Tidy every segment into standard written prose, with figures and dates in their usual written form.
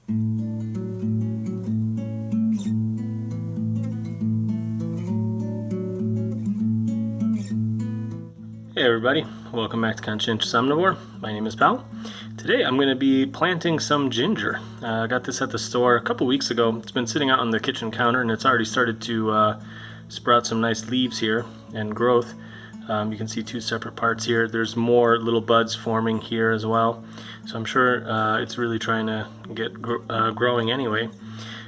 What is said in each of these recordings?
Hey everybody, welcome back to Conscientious Omnivore. My name is Pal. Today I'm going to be planting some ginger. I got this at the store a couple weeks ago. It's been sitting out on the kitchen counter and it's already started to sprout some nice leaves here and growth. You can see two separate parts here. There's more little buds forming here as well. So I'm sure it's really trying to get growing anyway.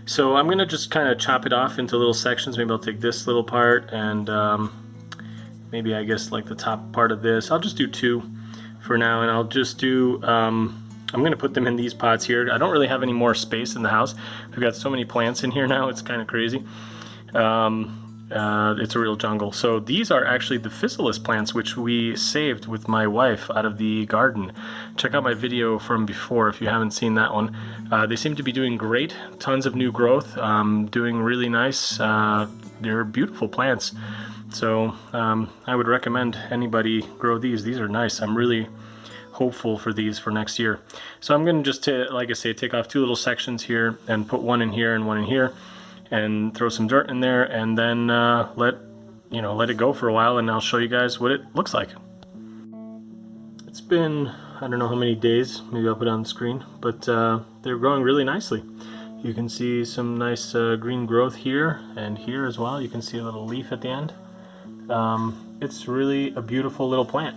So I'm going to just kind of chop it off into little sections. Maybe I'll take this little part and maybe I guess like the top part of this. I'll just do two for now, and I'll just do, I'm going to put them in these pots here. I don't really have any more space in the house. We've got so many plants in here now, it's kind of crazy. It's a real jungle. So these are actually the physalis plants, which we saved with my wife out of the garden. Check out my video from before if you haven't seen that one. They seem to be doing great, tons of new growth, doing really nice. They're beautiful plants. So I would recommend anybody grow these. These are nice. I'm really hopeful for these for next year. So I'm going to just, like I say, take off two little sections here and put one in here and one in here, and throw some dirt in there, and then let it go for a while, and I'll show you guys what it looks like. It's been, I don't know how many days. Maybe I'll put it on the screen, but they're growing really nicely. You can see some nice green growth here and here as well. You can see a little leaf at the end. It's really a beautiful little plant.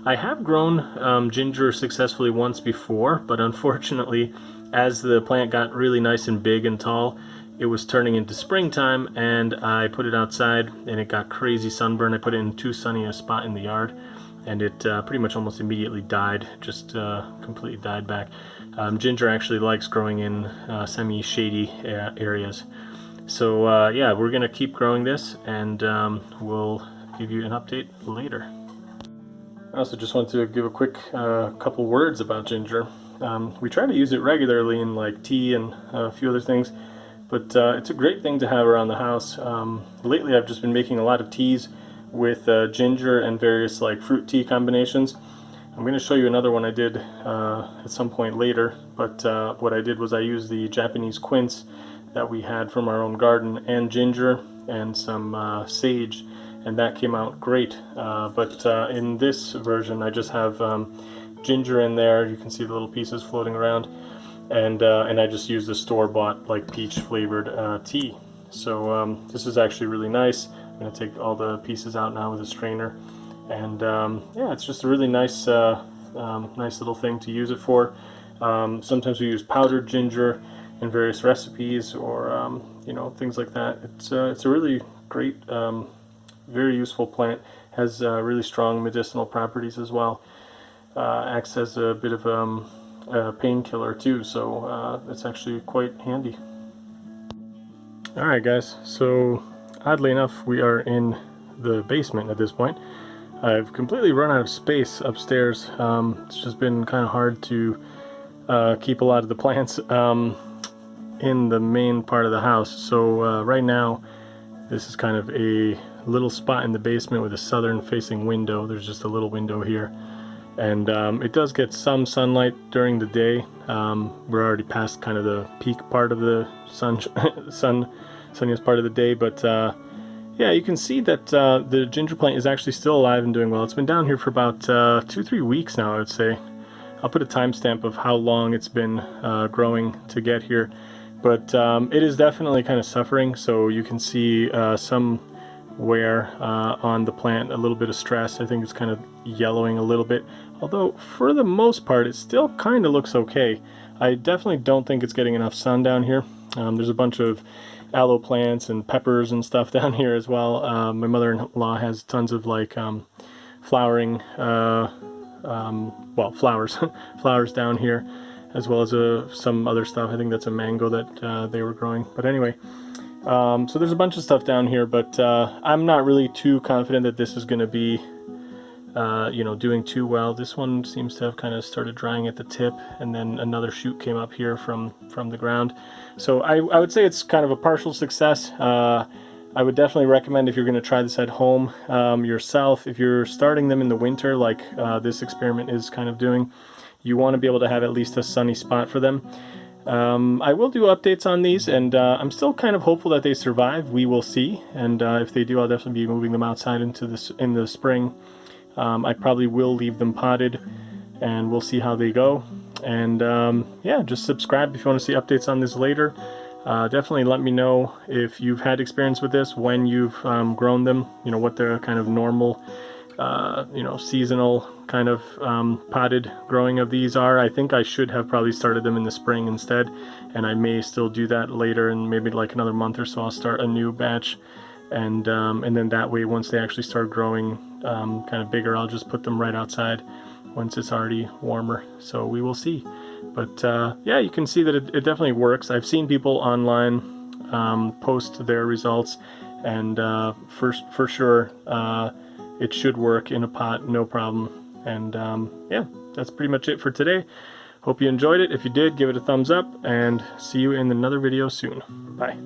I have grown ginger successfully once before, but unfortunately, as the plant got really nice and big and tall, it was turning into springtime, and I put it outside and it got crazy sunburn. I put it in too sunny a spot in the yard, and it pretty much almost immediately died, just completely died back. Ginger actually likes growing in semi-shady areas. So yeah, we're gonna keep growing this, and we'll give you an update later. I also just want to give a quick couple words about ginger. We try to use it regularly in like tea and a few other things, but it's a great thing to have around the house. Lately I've just been making a lot of teas with ginger and various like fruit tea combinations. I'm going to show you another one I did at some point later, but what I did was I used the Japanese quince that we had from our own garden and ginger and some sage, and that came out great. But in this version I just have ginger in there. You can see the little pieces floating around, and I just used the store-bought like peach flavored tea. So this is actually really nice. I'm going to take all the pieces out now with a strainer, and yeah, it's just a really nice nice little thing to use it for. Sometimes we use powdered ginger in various recipes, or things like that. It's a really great, very useful plant. Has really strong medicinal properties as well. Acts as a bit of a painkiller too, so it's actually quite handy. Alright guys, so oddly enough we are in the basement at this point. I've completely run out of space upstairs. It's just been kind of hard to keep a lot of the plants in the main part of the house. So right now this is kind of a little spot in the basement with a southern facing window. There's just a little window here, and it does get some sunlight during the day. We're already past kind of the peak part of the sunniest part of the day, but yeah, you can see that the ginger plant is actually still alive and doing well. It's been down here for about 2-3 weeks now, I would say. I'll put a timestamp of how long it's been growing to get here, but it is definitely kind of suffering. So you can see some wear on the plant, a little bit of stress. I think it's kind of yellowing a little bit, although for the most part it still kind of looks okay. I definitely don't think it's getting enough sun down here. There's a bunch of aloe plants and peppers and stuff down here as well. My mother-in-law has tons of like flowering well, flowers down here, as well as some other stuff. I think that's a mango that they were growing. But anyway, so there's a bunch of stuff down here, but I'm not really too confident that this is going to be doing too well. This one seems to have kind of started drying at the tip, and then another shoot came up here from the ground. So I would say it's kind of a partial success. I would definitely recommend, if you're going to try this at home yourself, if you're starting them in the winter like this experiment is kind of doing, you want to be able to have at least a sunny spot for them. I will do updates on these, and I'm still kind of hopeful that they survive. We will see, and if they do, I'll definitely be moving them outside into in the spring. I probably will leave them potted, and we'll see how they go. And yeah, just subscribe if you want to see updates on this later. Definitely let me know if you've had experience with this, when you've grown them, what the kind of normal, seasonal kind of potted growing of these are. I think I should have probably started them in the spring instead, and I may still do that later, and maybe like another month or so I'll start a new batch, and then that way, once they actually start growing kind of bigger, I'll just put them right outside once it's already warmer. So we will see. But yeah, you can see that it definitely works. I've seen people online post their results, and for sure it should work in a pot, no problem. And yeah, that's pretty much it for today. Hope you enjoyed it. If you did, give it a thumbs up, and see you in another video soon. Bye.